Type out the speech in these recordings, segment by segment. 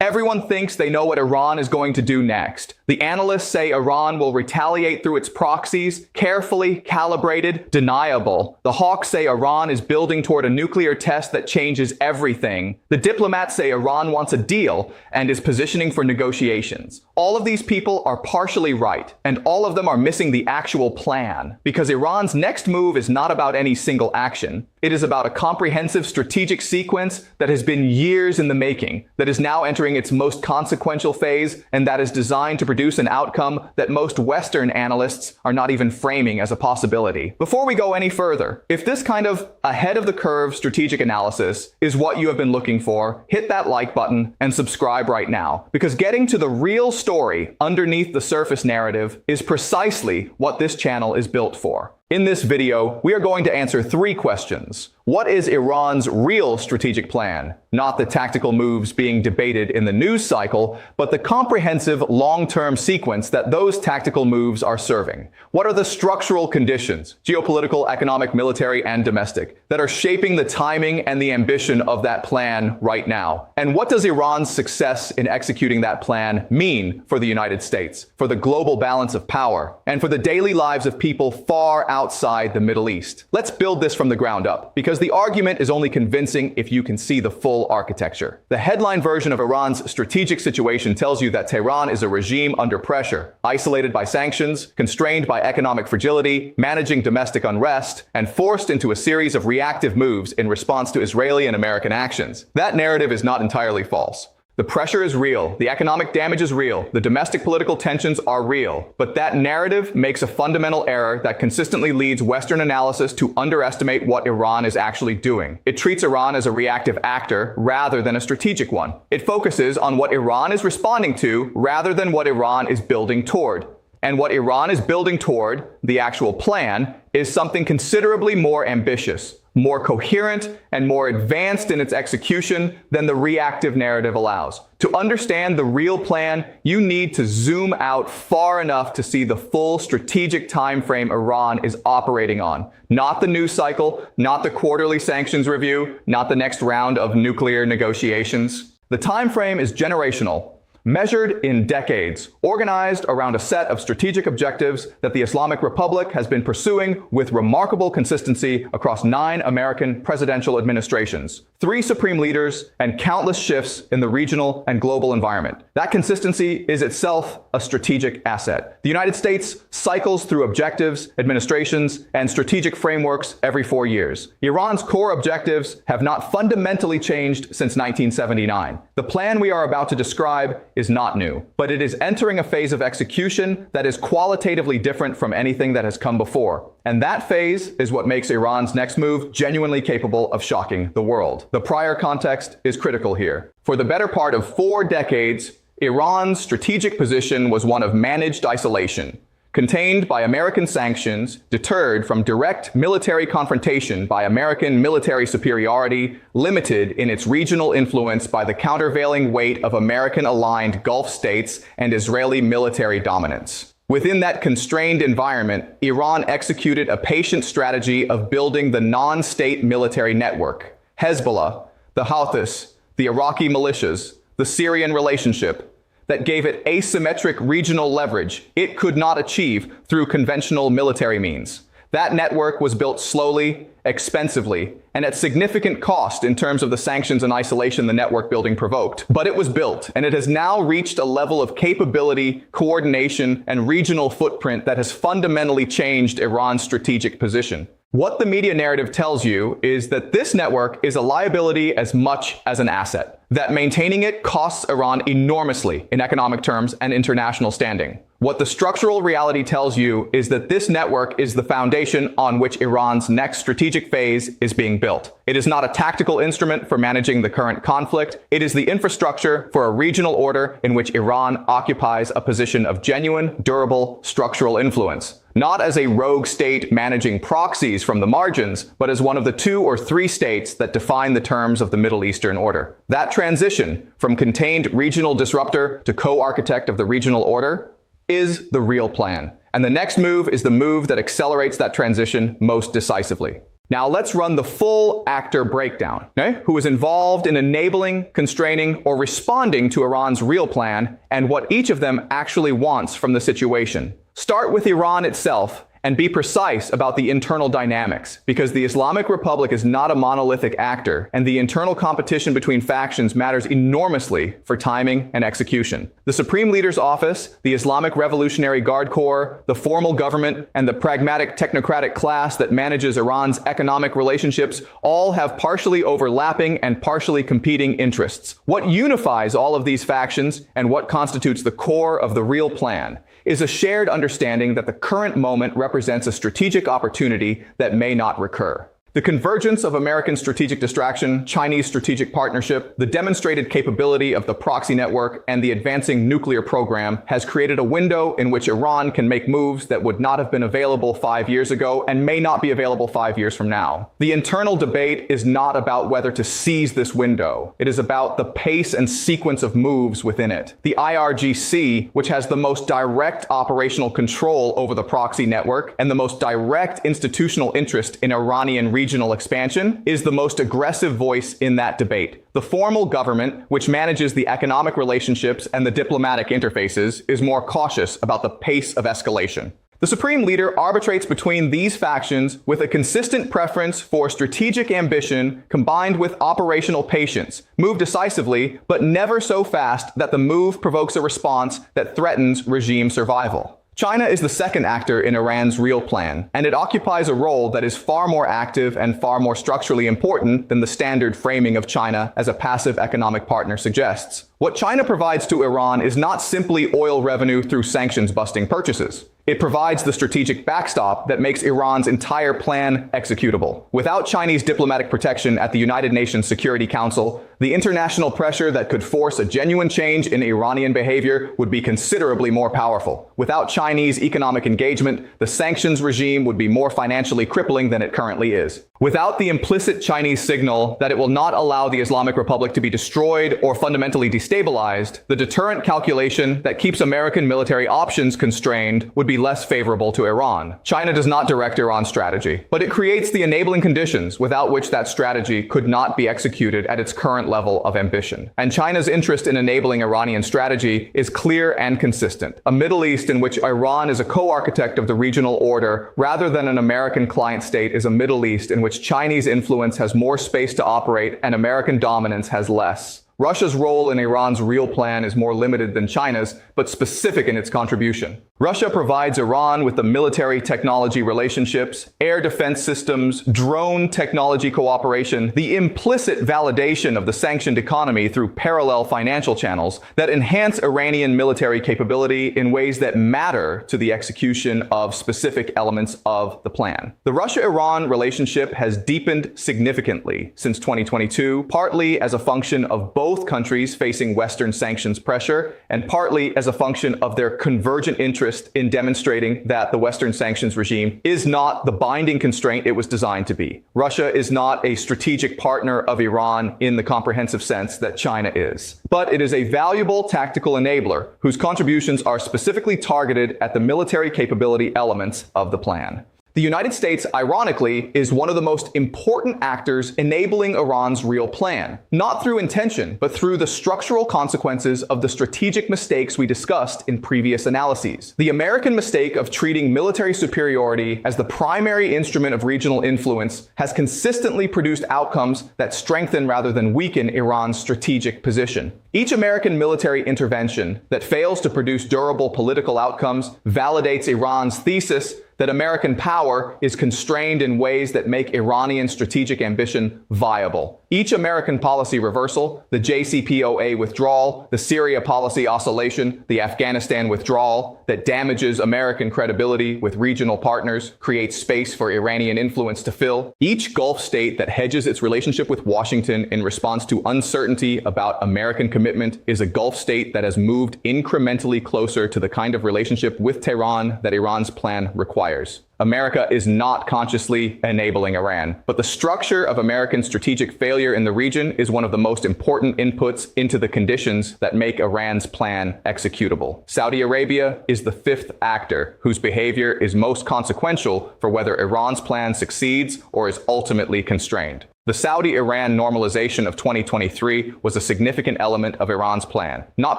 Everyone thinks they know what Iran is going to do next. The analysts say Iran will retaliate through its proxies, carefully calibrated, deniable. The hawks say Iran is building toward a nuclear test that changes everything. The diplomats say Iran wants a deal and is positioning for negotiations. All of these people are partially right, and all of them are missing the actual plan. Because Iran's next move is not about any single action. It is about a comprehensive strategic sequence that has been years in the making, that is now entering its most consequential phase, and that is designed to produce an outcome that most Western analysts are not even framing as a possibility. Before we go any further, if this kind of ahead-of-the-curve strategic analysis is what you have been looking for, hit that like button and subscribe right now, because getting to the real story underneath the surface narrative is precisely what this channel is built for. In this video, we are going to answer 3 questions. What is Iran's real strategic plan? Not the tactical moves being debated in the news cycle, but the comprehensive long-term sequence that those tactical moves are serving. What are the structural conditions, geopolitical, economic, military, and domestic, that are shaping the timing and the ambition of that plan right now? And what does Iran's success in executing that plan mean for the United States, for the global balance of power, and for the daily lives of people far outside the Middle East? Let's build this from the ground up, because the argument is only convincing if you can see the full architecture. The headline version of Iran's strategic situation tells you that Tehran is a regime under pressure, isolated by sanctions, constrained by economic fragility, managing domestic unrest, and forced into a series of reactive moves in response to Israeli and American actions. That narrative is not entirely false. The pressure is real, the economic damage is real, the domestic political tensions are real. But that narrative makes a fundamental error that consistently leads Western analysis to underestimate what Iran is actually doing. It treats Iran as a reactive actor rather than a strategic one. It focuses on what Iran is responding to rather than what Iran is building toward. And what Iran is building toward, the actual plan, is something considerably more ambitious, more coherent, and more advanced in its execution than the reactive narrative allows. To understand the real plan, you need to zoom out far enough to see the full strategic time frame Iran is operating on. Not the news cycle, not the quarterly sanctions review, not the next round of nuclear negotiations. The time frame is generational, measured in decades, organized around a set of strategic objectives that the Islamic Republic has been pursuing with remarkable consistency across 9 American presidential administrations, 3 supreme leaders, and countless shifts in the regional and global environment. That consistency is itself a strategic asset. The United States cycles through objectives, administrations, and strategic frameworks every 4 years. Iran's core objectives have not fundamentally changed since 1979. The plan we are about to describe is not new, but it is entering a phase of execution that is qualitatively different from anything that has come before. And that phase is what makes Iran's next move genuinely capable of shocking the world. The prior context is critical here. For the better part of 4 decades, Iran's strategic position was one of managed isolation, contained by American sanctions, deterred from direct military confrontation by American military superiority, limited in its regional influence by the countervailing weight of American-aligned Gulf states and Israeli military dominance. Within that constrained environment, Iran executed a patient strategy of building the non-state military network: Hezbollah, the Houthis, the Iraqi militias, the Syrian relationship, that gave it asymmetric regional leverage it could not achieve through conventional military means. That network was built slowly, expensively, and at significant cost in terms of the sanctions and isolation the network building provoked. But it was built, and it has now reached a level of capability, coordination, and regional footprint that has fundamentally changed Iran's strategic position. What the media narrative tells you is that this network is a liability as much as an asset, that maintaining it costs Iran enormously in economic terms and international standing. What the structural reality tells you is that this network is the foundation on which Iran's next strategic phase is being built. It is not a tactical instrument for managing the current conflict. It is the infrastructure for a regional order in which Iran occupies a position of genuine, durable, structural influence. Not as a rogue state managing proxies from the margins, but as one of the 2 or 3 states that define the terms of the Middle Eastern order. That transition from contained regional disruptor to co-architect of the regional order is the real plan. And the next move is the move that accelerates that transition most decisively. Now let's run the full actor breakdown, okay? Who is involved in enabling, constraining, or responding to Iran's real plan, and what each of them actually wants from the situation. Start with Iran itself, and be precise about the internal dynamics, because the Islamic Republic is not a monolithic actor, and the internal competition between factions matters enormously for timing and execution. The Supreme Leader's Office, the Islamic Revolutionary Guard Corps, the formal government, and the pragmatic technocratic class that manages Iran's economic relationships all have partially overlapping and partially competing interests. What unifies all of these factions, and what constitutes the core of the real plan, is a shared understanding that the current moment represents a strategic opportunity that may not recur. The convergence of American strategic distraction, Chinese strategic partnership, the demonstrated capability of the proxy network, and the advancing nuclear program has created a window in which Iran can make moves that would not have been available 5 years ago and may not be available 5 years from now. The internal debate is not about whether to seize this window. It is about the pace and sequence of moves within it. The IRGC, which has the most direct operational control over the proxy network and the most direct institutional interest in Iranian regional expansion, is the most aggressive voice in that debate. The formal government, which manages the economic relationships and the diplomatic interfaces, is more cautious about the pace of escalation. The Supreme Leader arbitrates between these factions with a consistent preference for strategic ambition combined with operational patience. Move decisively, but never so fast that the move provokes a response that threatens regime survival. China is the second actor in Iran's real plan, and it occupies a role that is far more active and far more structurally important than the standard framing of China as a passive economic partner suggests. What China provides to Iran is not simply oil revenue through sanctions-busting purchases. It provides the strategic backstop that makes Iran's entire plan executable. Without Chinese diplomatic protection at the United Nations Security Council, the international pressure that could force a genuine change in Iranian behavior would be considerably more powerful. Without Chinese economic engagement, the sanctions regime would be more financially crippling than it currently is. Without the implicit Chinese signal that it will not allow the Islamic Republic to be destroyed or fundamentally destabilized, the deterrent calculation that keeps American military options constrained would be less favorable to Iran. China does not direct Iran's strategy, but it creates the enabling conditions without which that strategy could not be executed at its current level of ambition. And China's interest in enabling Iranian strategy is clear and consistent. A Middle East in which Iran is a co-architect of the regional order rather than an American client state is a Middle East in which Chinese influence has more space to operate and American dominance has less. Russia's role in Iran's real plan is more limited than China's, but specific in its contribution. Russia provides Iran with the military technology relationships, air defense systems, drone technology cooperation, the implicit validation of the sanctioned economy through parallel financial channels that enhance Iranian military capability in ways that matter to the execution of specific elements of the plan. The Russia-Iran relationship has deepened significantly since 2022, partly as a function of both countries facing Western sanctions pressure, and partly as a function of their convergent interest in demonstrating that the Western sanctions regime is not the binding constraint it was designed to be. Russia is not a strategic partner of Iran in the comprehensive sense that China is. But it is a valuable tactical enabler whose contributions are specifically targeted at the military capability elements of the plan. The United States, ironically, is one of the most important actors enabling Iran's real plan, not through intention, but through the structural consequences of the strategic mistakes we discussed in previous analyses. The American mistake of treating military superiority as the primary instrument of regional influence has consistently produced outcomes that strengthen rather than weaken Iran's strategic position. Each American military intervention that fails to produce durable political outcomes validates Iran's thesis that American power is constrained in ways that make Iranian strategic ambition viable. Each American policy reversal, the JCPOA withdrawal, the Syria policy oscillation, the Afghanistan withdrawal, that damages American credibility with regional partners, creates space for Iranian influence to fill. Each Gulf state that hedges its relationship with Washington in response to uncertainty about American commitment is a Gulf state that has moved incrementally closer to the kind of relationship with Tehran that Iran's plan requires. requires. America is not consciously enabling Iran, but the structure of American strategic failure in the region is one of the most important inputs into the conditions that make Iran's plan executable. Saudi Arabia is the fifth actor whose behavior is most consequential for whether Iran's plan succeeds or is ultimately constrained. The Saudi-Iran normalization of 2023 was a significant element of Iran's plan, not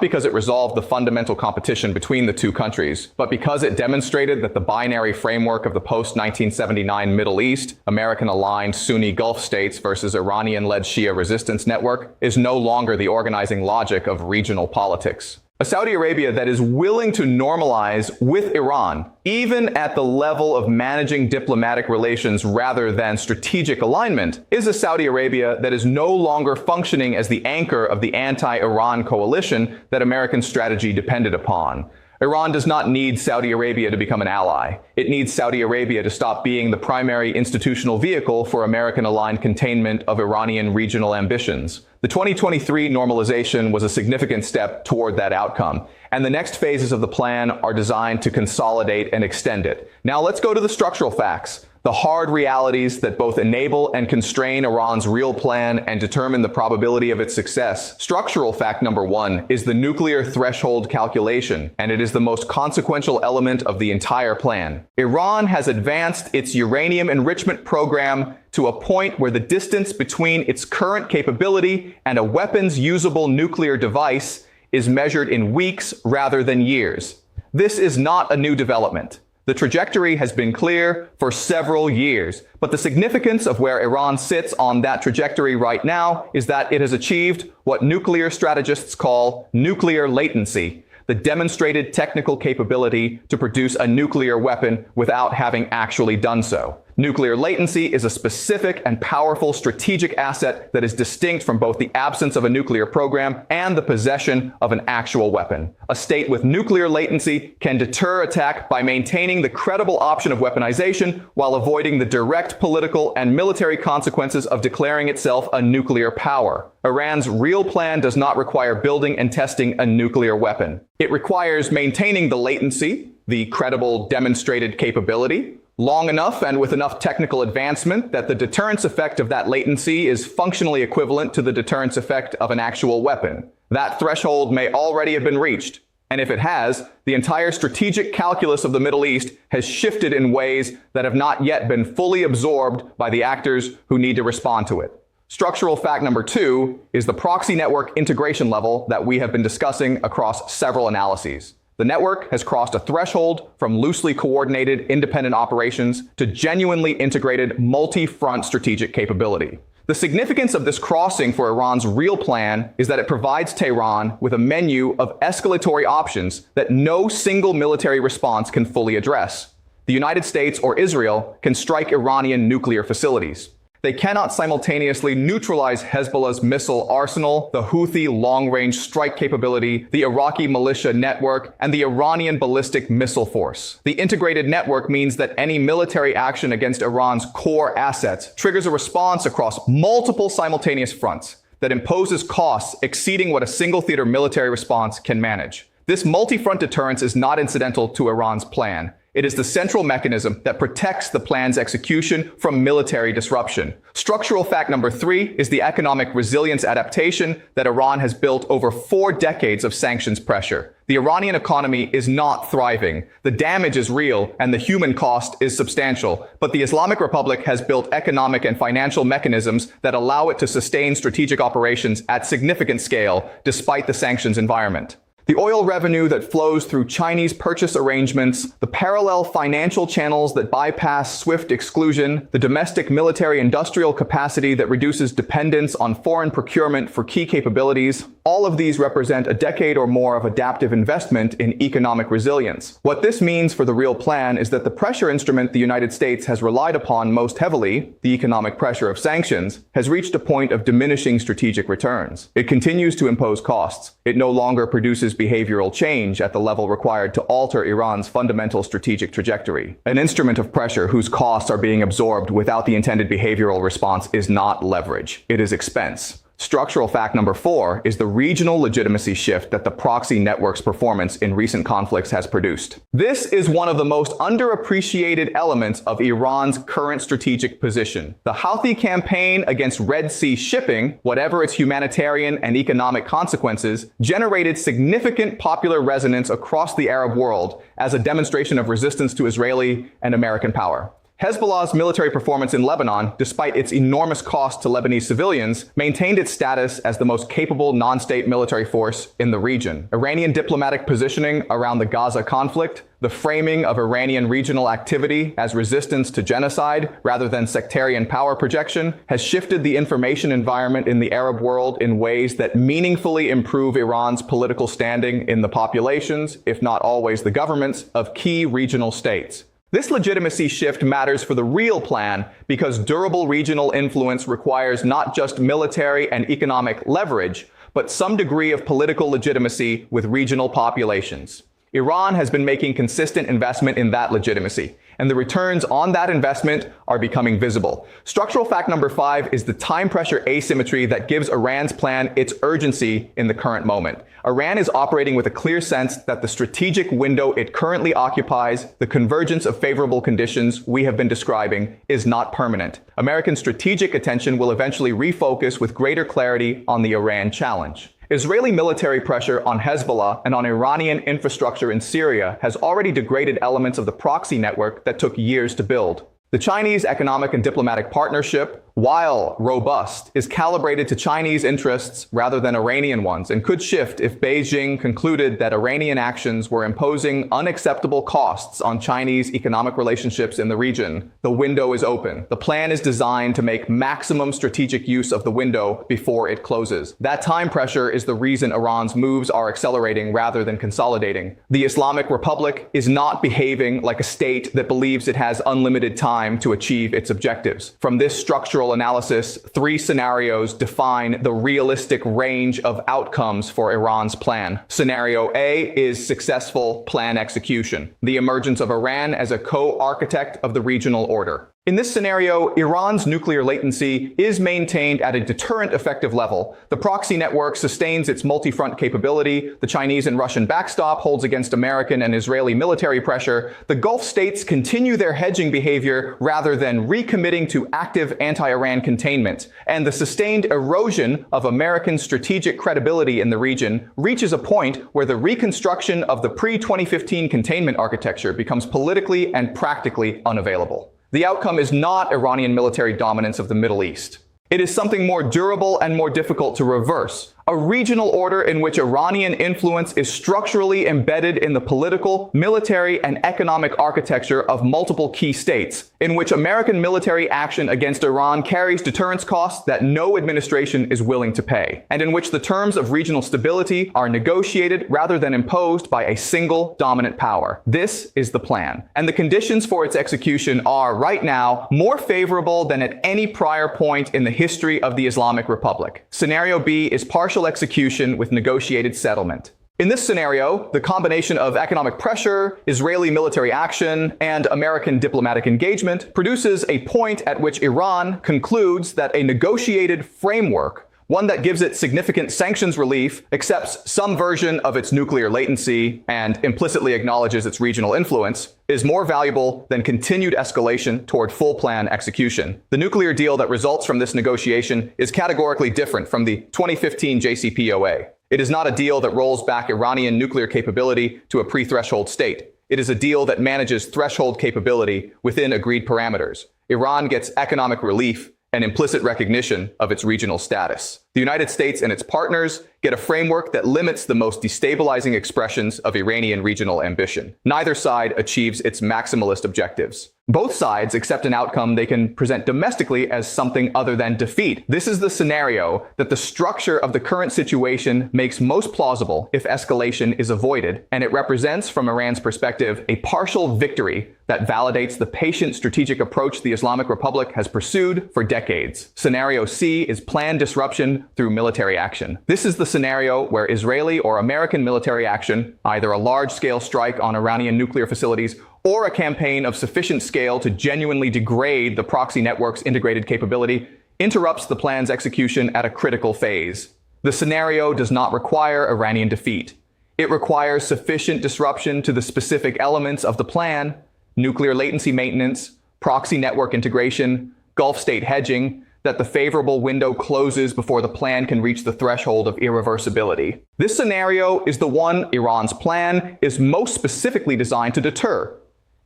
because it resolved the fundamental competition between the two countries, but because it demonstrated that the binary framework of the post-1979 Middle East, American-aligned Sunni Gulf states versus Iranian-led Shia resistance network, is no longer the organizing logic of regional politics. A Saudi Arabia that is willing to normalize with Iran, even at the level of managing diplomatic relations rather than strategic alignment, is a Saudi Arabia that is no longer functioning as the anchor of the anti-Iran coalition that American strategy depended upon. Iran does not need Saudi Arabia to become an ally. It needs Saudi Arabia to stop being the primary institutional vehicle for American-aligned containment of Iranian regional ambitions. The 2023 normalization was a significant step toward that outcome, and the next phases of the plan are designed to consolidate and extend it. Now let's go to the structural facts, the hard realities that both enable and constrain Iran's real plan and determine the probability of its success. Structural fact number one is the nuclear threshold calculation, and it is the most consequential element of the entire plan. Iran has advanced its uranium enrichment program to a point where the distance between its current capability and a weapons-usable nuclear device is measured in weeks rather than years. This is not a new development. The trajectory has been clear for several years, but the significance of where Iran sits on that trajectory right now is that it has achieved what nuclear strategists call nuclear latency, the demonstrated technical capability to produce a nuclear weapon without having actually done so. Nuclear latency is a specific and powerful strategic asset that is distinct from both the absence of a nuclear program and the possession of an actual weapon. A state with nuclear latency can deter attack by maintaining the credible option of weaponization while avoiding the direct political and military consequences of declaring itself a nuclear power. Iran's real plan does not require building and testing a nuclear weapon. It requires maintaining the latency, the credible demonstrated capability, long enough and with enough technical advancement that the deterrence effect of that latency is functionally equivalent to the deterrence effect of an actual weapon. That threshold may already have been reached, and if it has, the entire strategic calculus of the Middle East has shifted in ways that have not yet been fully absorbed by the actors who need to respond to it. Structural fact number two is the proxy network integration level that we have been discussing across several analyses. The network has crossed a threshold from loosely coordinated independent operations to genuinely integrated multi-front strategic capability. The significance of this crossing for Iran's real plan is that it provides Tehran with a menu of escalatory options that no single military response can fully address. The United States or Israel can strike Iranian nuclear facilities. They cannot simultaneously neutralize Hezbollah's missile arsenal, the Houthi long-range strike capability, the Iraqi militia network, and the Iranian ballistic missile force. The integrated network means that any military action against Iran's core assets triggers a response across multiple simultaneous fronts that imposes costs exceeding what a single-theater military response can manage. This multi-front deterrence is not incidental to Iran's plan. It is the central mechanism that protects the plan's execution from military disruption. Structural fact number three is the economic resilience adaptation that Iran has built over 4 decades of sanctions pressure. The Iranian economy is not thriving. The damage is real and the human cost is substantial. But the Islamic Republic has built economic and financial mechanisms that allow it to sustain strategic operations at significant scale despite the sanctions environment. The oil revenue that flows through Chinese purchase arrangements, the parallel financial channels that bypass SWIFT exclusion, the domestic military-industrial capacity that reduces dependence on foreign procurement for key capabilities, all of these represent a decade or more of adaptive investment in economic resilience. What this means for the real plan is that the pressure instrument the United States has relied upon most heavily, the economic pressure of sanctions, has reached a point of diminishing strategic returns. It continues to impose costs. It no longer produces behavioral change at the level required to alter Iran's fundamental strategic trajectory. An instrument of pressure whose costs are being absorbed without the intended behavioral response is not leverage. It is expense. Structural fact number 4 is the regional legitimacy shift that the proxy network's performance in recent conflicts has produced. This is one of the most underappreciated elements of Iran's current strategic position. The Houthi campaign against Red Sea shipping, whatever its humanitarian and economic consequences, generated significant popular resonance across the Arab world as a demonstration of resistance to Israeli and American power. Hezbollah's military performance in Lebanon, despite its enormous cost to Lebanese civilians, maintained its status as the most capable non-state military force in the region. Iranian diplomatic positioning around the Gaza conflict, the framing of Iranian regional activity as resistance to genocide rather than sectarian power projection, has shifted the information environment in the Arab world in ways that meaningfully improve Iran's political standing in the populations, if not always the governments, of key regional states. This legitimacy shift matters for the real plan because durable regional influence requires not just military and economic leverage, but some degree of political legitimacy with regional populations. Iran has been making consistent investment in that legitimacy, and the returns on that investment are becoming visible. Structural fact number 5 is the time pressure asymmetry that gives Iran's plan its urgency in the current moment. Iran is operating with a clear sense that the strategic window it currently occupies, the convergence of favorable conditions we have been describing, is not permanent. American strategic attention will eventually refocus with greater clarity on the Iran challenge. Israeli military pressure on Hezbollah and on Iranian infrastructure in Syria has already degraded elements of the proxy network that took years to build. The Chinese economic and diplomatic partnership, while robust, is calibrated to Chinese interests rather than Iranian ones and could shift if Beijing concluded that Iranian actions were imposing unacceptable costs on Chinese economic relationships in the region. The window is open. The plan is designed to make maximum strategic use of the window before it closes. That time pressure is the reason Iran's moves are accelerating rather than consolidating. The Islamic Republic is not behaving like a state that believes it has unlimited time to achieve its objectives. From this structural analysis, 3 scenarios define the realistic range of outcomes for Iran's plan. Scenario A is successful plan execution, the emergence of Iran as a co-architect of the regional order. In this scenario, Iran's nuclear latency is maintained at a deterrent effective level. The proxy network sustains its multi-front capability. The Chinese and Russian backstop holds against American and Israeli military pressure. The Gulf states continue their hedging behavior rather than recommitting to active anti-Iran containment. And the sustained erosion of American strategic credibility in the region reaches a point where the reconstruction of the pre-2015 containment architecture becomes politically and practically unavailable. The outcome is not Iranian military dominance of the Middle East. It is something more durable and more difficult to reverse. A regional order in which Iranian influence is structurally embedded in the political, military, and economic architecture of multiple key states, in which American military action against Iran carries deterrence costs that no administration is willing to pay, and in which the terms of regional stability are negotiated rather than imposed by a single dominant power. This is the plan, and the conditions for its execution are, right now, more favorable than at any prior point in the history of the Islamic Republic. Scenario B is partial execution with negotiated settlement. In this scenario, the combination of economic pressure, Israeli military action, and American diplomatic engagement produces a point at which Iran concludes that a negotiated framework, one that gives it significant sanctions relief, accepts some version of its nuclear latency, and implicitly acknowledges its regional influence, is more valuable than continued escalation toward full plan execution. The nuclear deal that results from this negotiation is categorically different from the 2015 JCPOA. It is not a deal that rolls back Iranian nuclear capability to a pre-threshold state. It is a deal that manages threshold capability within agreed parameters. Iran gets economic relief and implicit recognition of its regional status. The United States and its partners get a framework that limits the most destabilizing expressions of Iranian regional ambition. Neither side achieves its maximalist objectives. Both sides accept an outcome they can present domestically as something other than defeat. This is the scenario that the structure of the current situation makes most plausible if escalation is avoided, and it represents, from Iran's perspective, a partial victory that validates the patient strategic approach the Islamic Republic has pursued for decades. Scenario C is planned disruption through military action. This is the scenario where Israeli or American military action, either a large-scale strike on Iranian nuclear facilities or a campaign of sufficient scale to genuinely degrade the proxy network's integrated capability, interrupts the plan's execution at a critical phase. The scenario does not require Iranian defeat. It requires sufficient disruption to the specific elements of the plan: nuclear latency maintenance, proxy network integration, Gulf state hedging, that the favorable window closes before the plan can reach the threshold of irreversibility. This scenario is the one Iran's plan is most specifically designed to deter.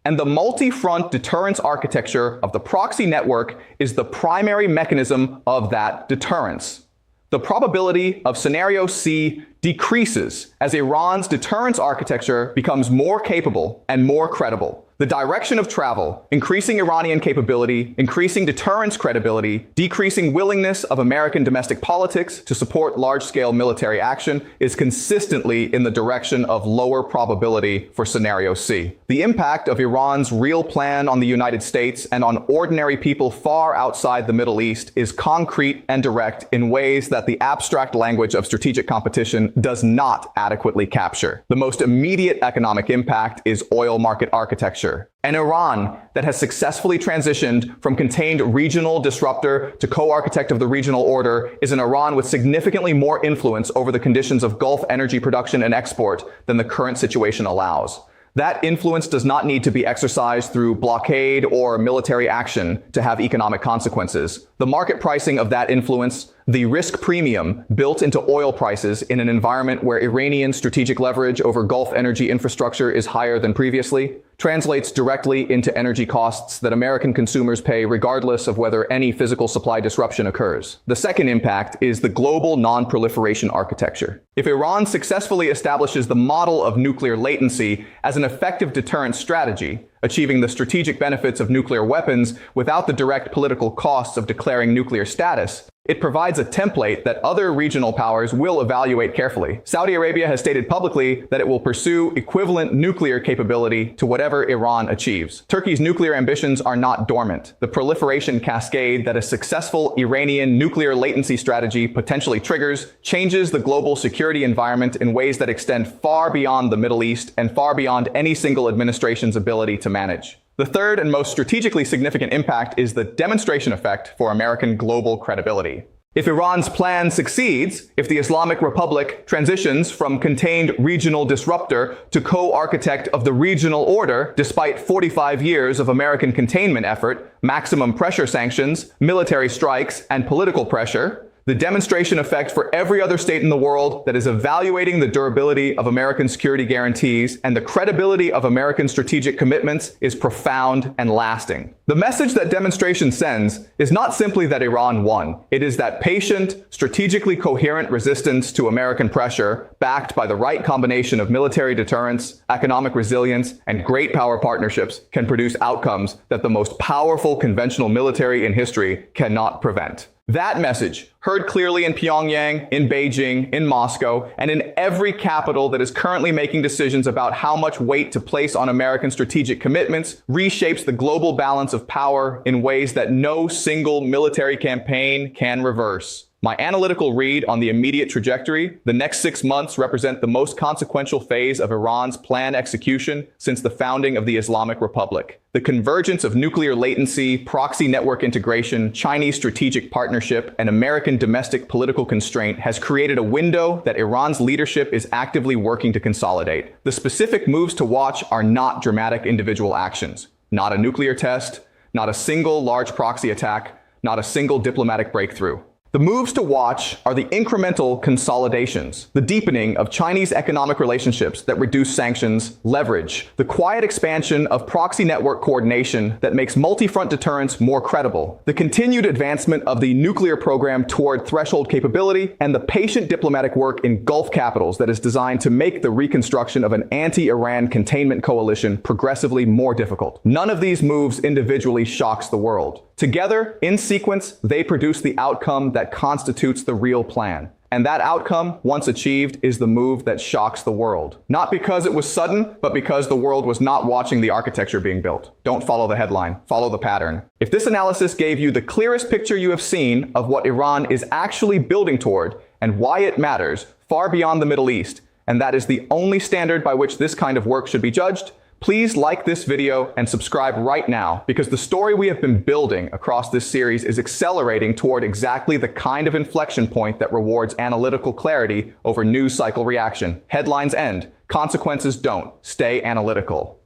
And the multi-front deterrence architecture of the proxy network is the primary mechanism of that deterrence. The probability of scenario C decreases as Iran's deterrence architecture becomes more capable and more credible. The direction of travel, increasing Iranian capability, increasing deterrence credibility, decreasing willingness of American domestic politics to support large-scale military action, is consistently in the direction of lower probability for scenario C. The impact of Iran's real plan on the United States and on ordinary people far outside the Middle East is concrete and direct in ways that the abstract language of strategic competition does not adequately capture. The most immediate economic impact is oil market architecture. An Iran that has successfully transitioned from contained regional disruptor to co-architect of the regional order is an Iran with significantly more influence over the conditions of Gulf energy production and export than the current situation allows. That influence does not need to be exercised through blockade or military action to have economic consequences. The market pricing of that influence, the risk premium built into oil prices in an environment where Iranian strategic leverage over Gulf energy infrastructure is higher than previously, translates directly into energy costs that American consumers pay regardless of whether any physical supply disruption occurs. The second impact is the global non-proliferation architecture. If Iran successfully establishes the model of nuclear latency as an effective deterrence strategy, achieving the strategic benefits of nuclear weapons without the direct political costs of declaring nuclear status, it provides a template that other regional powers will evaluate carefully. Saudi Arabia has stated publicly that it will pursue equivalent nuclear capability to whatever Iran achieves. Turkey's nuclear ambitions are not dormant. The proliferation cascade that a successful Iranian nuclear latency strategy potentially triggers changes the global security environment in ways that extend far beyond the Middle East and far beyond any single administration's ability to manage. The third and most strategically significant impact is the demonstration effect for American global credibility. If Iran's plan succeeds, if the Islamic Republic transitions from contained regional disruptor to co-architect of the regional order, despite 45 years of American containment effort, maximum pressure sanctions, military strikes, and political pressure, the demonstration effect for every other state in the world that is evaluating the durability of American security guarantees and the credibility of American strategic commitments is profound and lasting. The message that demonstration sends is not simply that Iran won. It is that patient, strategically coherent resistance to American pressure, backed by the right combination of military deterrence, economic resilience, and great power partnerships, can produce outcomes that the most powerful conventional military in history cannot prevent. That message, heard clearly in Pyongyang, in Beijing, in Moscow, and in every capital that is currently making decisions about how much weight to place on American strategic commitments, reshapes the global balance of power in ways that no single military campaign can reverse. My analytical read on the immediate trajectory: the next 6 months represent the most consequential phase of Iran's planned execution since the founding of the Islamic Republic. The convergence of nuclear latency, proxy network integration, Chinese strategic partnership, and American domestic political constraint has created a window that Iran's leadership is actively working to consolidate. The specific moves to watch are not dramatic individual actions, not a nuclear test, not a single large proxy attack, not a single diplomatic breakthrough. The moves to watch are the incremental consolidations, the deepening of Chinese economic relationships that reduce sanctions, leverage, the quiet expansion of proxy network coordination that makes multi-front deterrence more credible, the continued advancement of the nuclear program toward threshold capability, and the patient diplomatic work in Gulf capitals that is designed to make the reconstruction of an anti-Iran containment coalition progressively more difficult. None of these moves individually shocks the world. Together, in sequence, they produce the outcome that constitutes the real plan. And that outcome, once achieved, is the move that shocks the world. Not because it was sudden, but because the world was not watching the architecture being built. Don't follow the headline, follow the pattern. If this analysis gave you the clearest picture you have seen of what Iran is actually building toward and why it matters far beyond the Middle East, and that is the only standard by which this kind of work should be judged, Please like this video and subscribe right now, because the story we have been building across this series is accelerating toward exactly the kind of inflection point that rewards analytical clarity over news cycle reaction. Headlines end, consequences don't. Stay analytical.